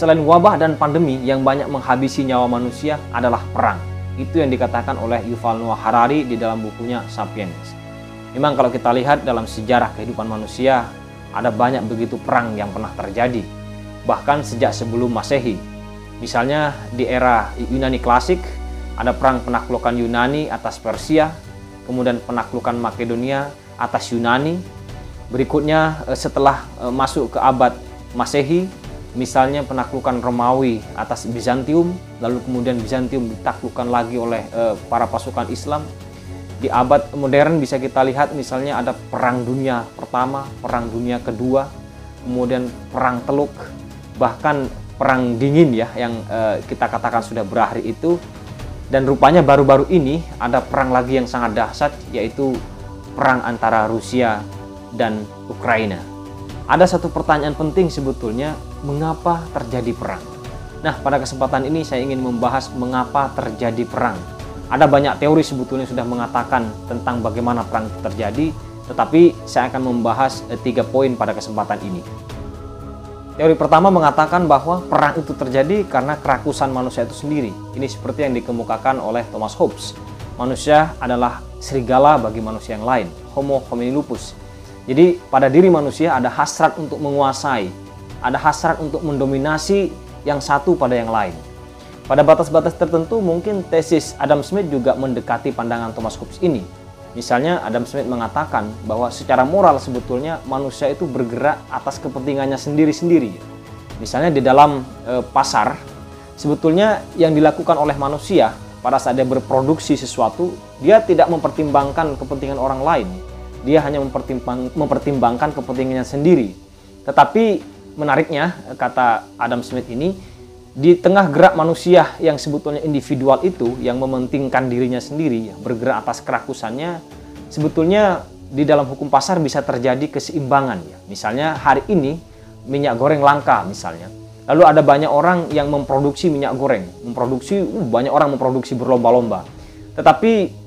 selain wabah dan pandemi yang banyak menghabisi nyawa manusia adalah perang. Itu yang dikatakan oleh Yuval Noah Harari di dalam bukunya Sapiens. Memang kalau kita lihat dalam sejarah kehidupan manusia, ada banyak begitu perang yang pernah terjadi. Bahkan sejak sebelum Masehi. Misalnya di era Yunani klasik, ada perang penaklukan Yunani atas Persia, kemudian penaklukan Makedonia atas Yunani. Berikutnya setelah masuk ke abad Masehi, misalnya penaklukan Romawi atas Bizantium, lalu kemudian Bizantium ditaklukkan lagi oleh para pasukan Islam. Di abad modern bisa kita lihat misalnya ada Perang Dunia Pertama, Perang Dunia Kedua, kemudian Perang Teluk, bahkan Perang Dingin ya yang kita katakan sudah berakhir itu. Dan rupanya baru-baru ini ada perang lagi yang sangat dahsyat, yaitu perang antara Rusia dan Ukraina. Ada satu pertanyaan penting sebetulnya, mengapa terjadi perang? Nah, pada kesempatan ini saya ingin membahas mengapa terjadi perang. Ada banyak teori sebetulnya sudah mengatakan tentang bagaimana perang itu terjadi, tetapi saya akan membahas 3 poin pada kesempatan ini. Teori pertama mengatakan bahwa perang itu terjadi karena kerakusan manusia itu sendiri. Ini seperti yang dikemukakan oleh Thomas Hobbes. Manusia adalah serigala bagi manusia yang lain, Homo homini lupus. Jadi pada diri manusia ada hasrat untuk menguasai, ada hasrat untuk mendominasi yang satu pada yang lain. Pada batas-batas tertentu mungkin tesis Adam Smith juga mendekati pandangan Thomas Hobbes ini. Misalnya Adam Smith mengatakan bahwa secara moral sebetulnya manusia itu bergerak atas kepentingannya sendiri-sendiri. Misalnya di dalam pasar, sebetulnya yang dilakukan oleh manusia pada saat dia berproduksi sesuatu, dia tidak mempertimbangkan kepentingan orang lain. Dia hanya mempertimbangkan kepentingannya sendiri. Tetapi menariknya, kata Adam Smith ini, di tengah gerak manusia yang sebetulnya individual itu, yang mementingkan dirinya sendiri, bergerak atas kerakusannya, sebetulnya di dalam hukum pasar bisa terjadi keseimbangan. Misalnya hari ini minyak goreng langka misalnya, lalu ada banyak orang yang memproduksi minyak goreng, banyak orang memproduksi berlomba-lomba. Tetapi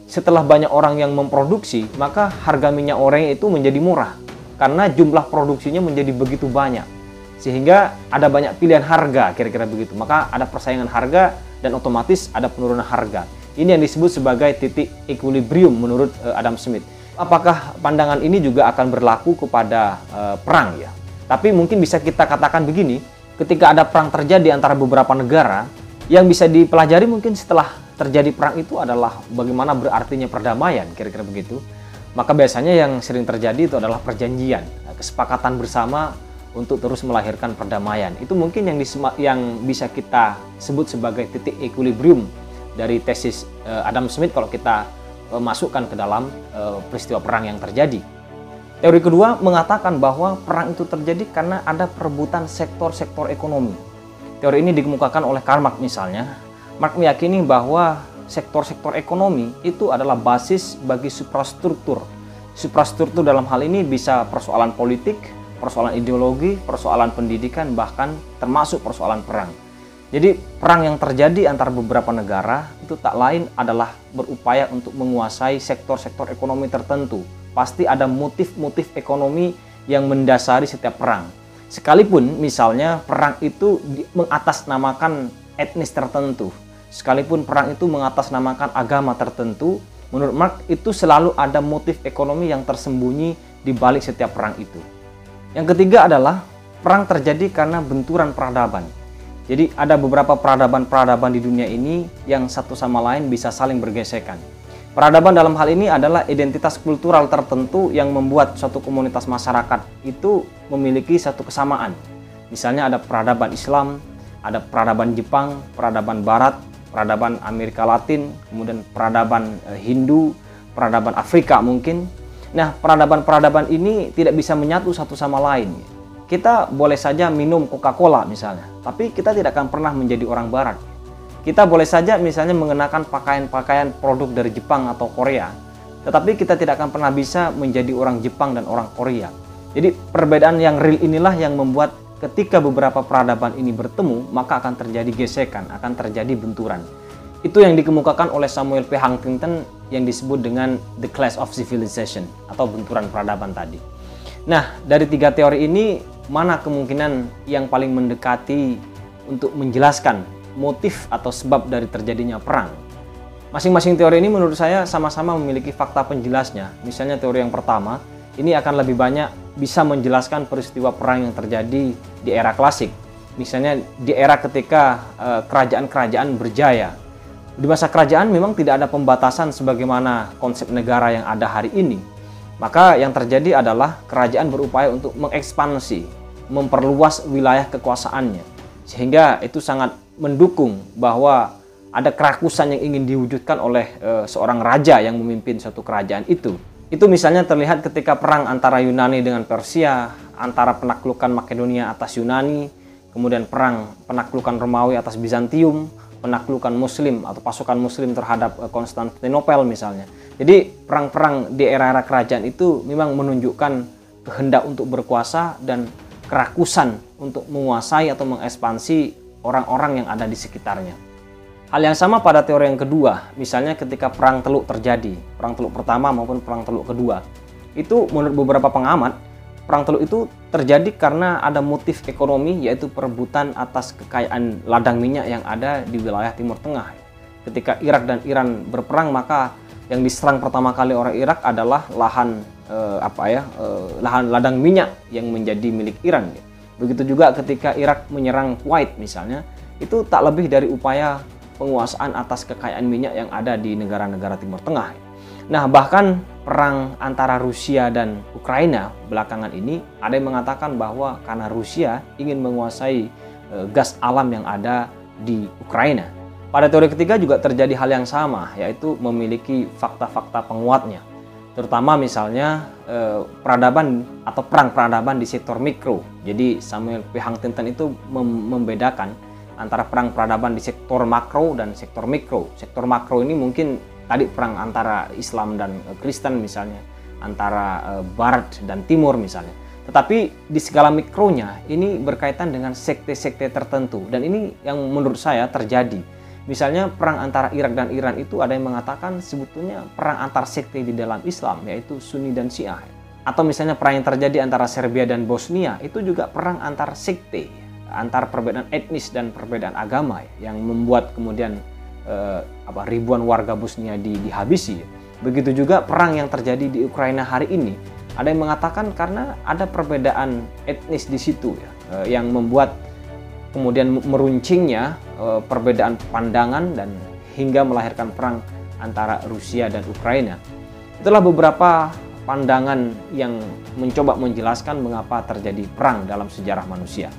setelah banyak orang yang memproduksi, maka harga minyak goreng itu menjadi murah karena jumlah produksinya menjadi begitu banyak. Sehingga ada banyak pilihan harga, kira-kira begitu. Maka ada persaingan harga dan otomatis ada penurunan harga. Ini yang disebut sebagai titik equilibrium menurut Adam Smith. Apakah pandangan ini juga akan berlaku kepada perang ya? Tapi mungkin bisa kita katakan begini, ketika ada perang terjadi antara beberapa negara, yang bisa dipelajari mungkin setelah terjadi perang itu adalah bagaimana berartinya perdamaian, kira-kira begitu. Maka biasanya yang sering terjadi itu adalah perjanjian, kesepakatan bersama untuk terus melahirkan perdamaian. Itu mungkin yang bisa kita sebut sebagai titik equilibrium dari tesis Adam Smith kalau kita masukkan ke dalam peristiwa perang yang terjadi. Teori kedua mengatakan bahwa perang itu terjadi karena ada perebutan sektor-sektor ekonomi. Teori ini dikemukakan oleh Karl Marx misalnya. Marx meyakini bahwa sektor-sektor ekonomi itu adalah basis bagi suprastruktur. Suprastruktur dalam hal ini bisa persoalan politik, persoalan ideologi, persoalan pendidikan, bahkan termasuk persoalan perang. Jadi perang yang terjadi antara beberapa negara itu tak lain adalah berupaya untuk menguasai sektor-sektor ekonomi tertentu. Pasti ada motif-motif ekonomi yang mendasari setiap perang. Sekalipun misalnya perang itu mengatasnamakan etnis tertentu, sekalipun perang itu mengatasnamakan agama tertentu, menurut Marx itu selalu ada motif ekonomi yang tersembunyi di balik setiap perang itu. Yang ketiga adalah perang terjadi karena benturan peradaban. Jadi ada beberapa peradaban-peradaban di dunia ini yang satu sama lain bisa saling bergesekan. Peradaban dalam hal ini adalah identitas kultural tertentu yang membuat suatu komunitas masyarakat itu memiliki satu kesamaan. Misalnya ada peradaban Islam, ada peradaban Jepang, peradaban Barat, peradaban Amerika Latin, kemudian peradaban Hindu, peradaban Afrika mungkin. Nah, peradaban-peradaban ini tidak bisa menyatu satu sama lain. Kita boleh saja minum Coca-Cola misalnya, tapi kita tidak akan pernah menjadi orang Barat. Kita boleh saja misalnya mengenakan pakaian-pakaian produk dari Jepang atau Korea, tetapi kita tidak akan pernah bisa menjadi orang Jepang dan orang Korea. Jadi perbedaan yang real inilah yang membuat ketika beberapa peradaban ini bertemu, maka akan terjadi gesekan, akan terjadi benturan. Itu yang dikemukakan oleh Samuel P. Huntington yang disebut dengan The Clash of Civilization atau benturan peradaban tadi. Nah, dari 3 teori ini mana kemungkinan yang paling mendekati untuk menjelaskan motif atau sebab dari terjadinya perang. Masing-masing teori ini menurut saya sama-sama memiliki fakta penjelasnya. Misalnya teori yang pertama, ini akan lebih banyak bisa menjelaskan peristiwa perang yang terjadi di era klasik. Misalnya di era ketika kerajaan-kerajaan berjaya. Di masa kerajaan memang tidak ada pembatasan sebagaimana konsep negara yang ada hari ini. Maka yang terjadi adalah kerajaan berupaya untuk mengekspansi, memperluas wilayah kekuasaannya. Sehingga itu sangat mendukung bahwa ada kerakusan yang ingin diwujudkan oleh seorang raja yang memimpin suatu kerajaan itu. Itu misalnya terlihat ketika perang antara Yunani dengan Persia, antara penaklukan Makedonia atas Yunani, kemudian perang penaklukan Romawi atas Bizantium, penaklukan Muslim atau pasukan Muslim terhadap Konstantinopel misalnya. Jadi perang-perang di era-era kerajaan itu memang menunjukkan kehendak untuk berkuasa dan kerakusan untuk menguasai atau mengekspansi orang-orang yang ada di sekitarnya. Hal yang sama pada teori yang kedua, misalnya ketika Perang Teluk terjadi, Perang Teluk pertama maupun Perang Teluk kedua. Itu menurut beberapa pengamat, Perang Teluk itu terjadi karena ada motif ekonomi, yaitu perebutan atas kekayaan ladang minyak yang ada di wilayah Timur Tengah. Ketika Irak dan Iran berperang, maka yang diserang pertama kali orang Irak adalah lahan lahan ladang minyak yang menjadi milik Iran. Begitu juga ketika Irak menyerang Kuwait misalnya, itu tak lebih dari upaya penguasaan atas kekayaan minyak yang ada di negara-negara Timur Tengah. Nah, bahkan perang antara Rusia dan Ukraina belakangan ini ada yang mengatakan bahwa karena Rusia ingin menguasai gas alam yang ada di Ukraina. Pada teori ketiga juga terjadi hal yang sama, yaitu memiliki fakta-fakta penguatnya. Terutama misalnya peradaban atau perang peradaban di sektor mikro. Jadi Samuel P. Huntington itu membedakan antara perang peradaban di sektor makro dan sektor mikro. Sektor makro ini mungkin tadi perang antara Islam dan Kristen misalnya, antara Barat dan Timur misalnya. Tetapi di skala mikronya ini berkaitan dengan sekte-sekte tertentu, dan ini yang menurut saya terjadi. Misalnya perang antara Irak dan Iran itu ada yang mengatakan sebetulnya perang antar sekte di dalam Islam, yaitu Sunni dan Syiah. Atau misalnya perang yang terjadi antara Serbia dan Bosnia itu juga perang antar sekte, antar perbedaan etnis dan perbedaan agama yang membuat kemudian ribuan warga Bosnia dihabisi. Begitu juga perang yang terjadi di Ukraina hari ini. Ada yang mengatakan karena ada perbedaan etnis di situ yang membuat kemudian meruncingnya perbedaan pandangan dan hingga melahirkan perang antara Rusia dan Ukraina. Itulah beberapa pandangan yang mencoba menjelaskan mengapa terjadi perang dalam sejarah manusia.